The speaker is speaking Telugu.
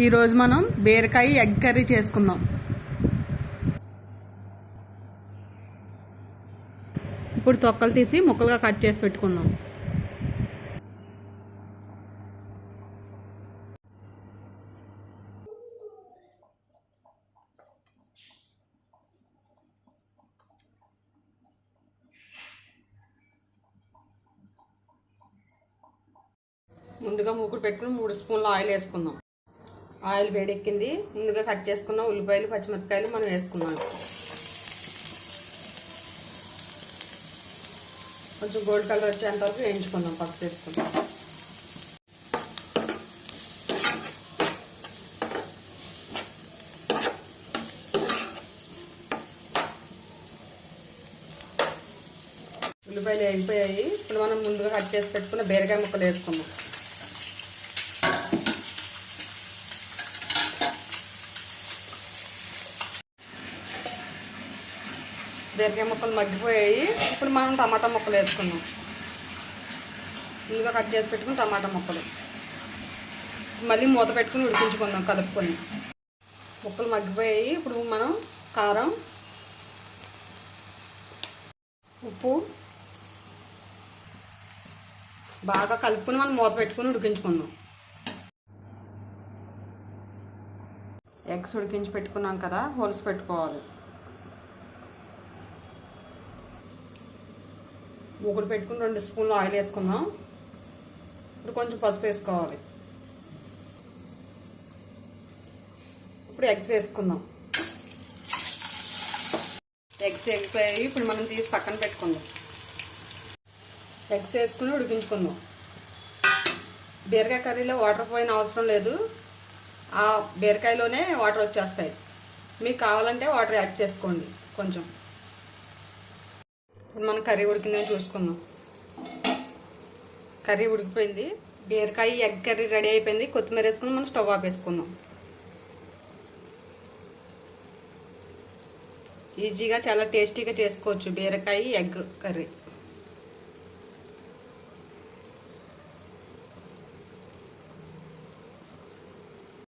ఈరోజు మనం బీరకాయ ఎగ్ కర్రీ చేసుకుందాం. ఇప్పుడు తొక్కలు తీసి ముక్కలుగా కట్ చేసి పెట్టుకుందాం. ముందుగా మూకుడు పెట్టుకుని 3 స్పూన్ల ఆయిల్ వేసుకుందాం. ఆయిల్ వేడెక్కింది. ముందుగా కట్ చేసుకున్న ఉల్లిపాయలు, పచ్చిమిరపకాయలు మనం వేసుకున్నాం. కొంచెం గోల్డ్ కలర్ వచ్చేంత వరకు వేయించుకుందాం. పసుపు వేసుకుందాం. ఉల్లిపాయలు వేగిపోయాయి. ఇప్పుడు మనం ముందుగా కట్ చేసి పెట్టుకున్న బీరకాయ ముక్కలు వేసుకుందాం. బీరకాయ ముక్కలు మగ్గిపోయాయి. ఇప్పుడు మనం టమాటా ముక్కలు వేసుకుందాం. ముందుగా కట్ చేసి పెట్టుకుని టమాటా ముక్కలు మళ్ళీ మూత పెట్టుకుని ఉడికించుకుందాం కలుపుకొని. ముక్కలు మగ్గిపోయాయి. ఇప్పుడు మనం కారం, ఉప్పు బాగా కలుపుకొని మనం మూత పెట్టుకుని ఉడికించుకుందాం. ఎగ్స్ ఉడికించి పెట్టుకున్నాం కదా, హోల్స్ పెట్టుకోవాలి. మూకుడు పెట్టుకుని 2 స్పూన్లు ఆయిల్ వేసుకుందాం. ఇప్పుడు కొంచెం పసుపు వేసుకోవాలి. ఇప్పుడు ఎగ్స్ వేసుకుందాం. ఎగ్స్ ఎగిపోయాయి. ఇప్పుడు మనం తీసి పక్కన పెట్టుకుందాం. ఎగ్స్ వేసుకుని ఉడికించుకుందాం. బీరకాయ కర్రీలో వాటర్ పోయిన అవసరం లేదు. ఆ బీరకాయలోనే వాటర్ వచ్చేస్తాయి. మీకు కావాలంటే వాటర్ యాడ్ చేసుకోండి కొంచెం. ఇప్పుడు మనం కర్రీ ఉడికిందని చూసుకుందాం. కర్రీ ఉడికిపోయింది. బీరకాయ ఎగ్ కర్రీ రెడీ అయిపోయింది. కొత్తిమీర వేసుకుని మనం స్టవ్ ఆపేసుకుందాం. ఈజీగా చాలా టేస్టీగా చేసుకోవచ్చు బీరకాయ ఎగ్ కర్రీ.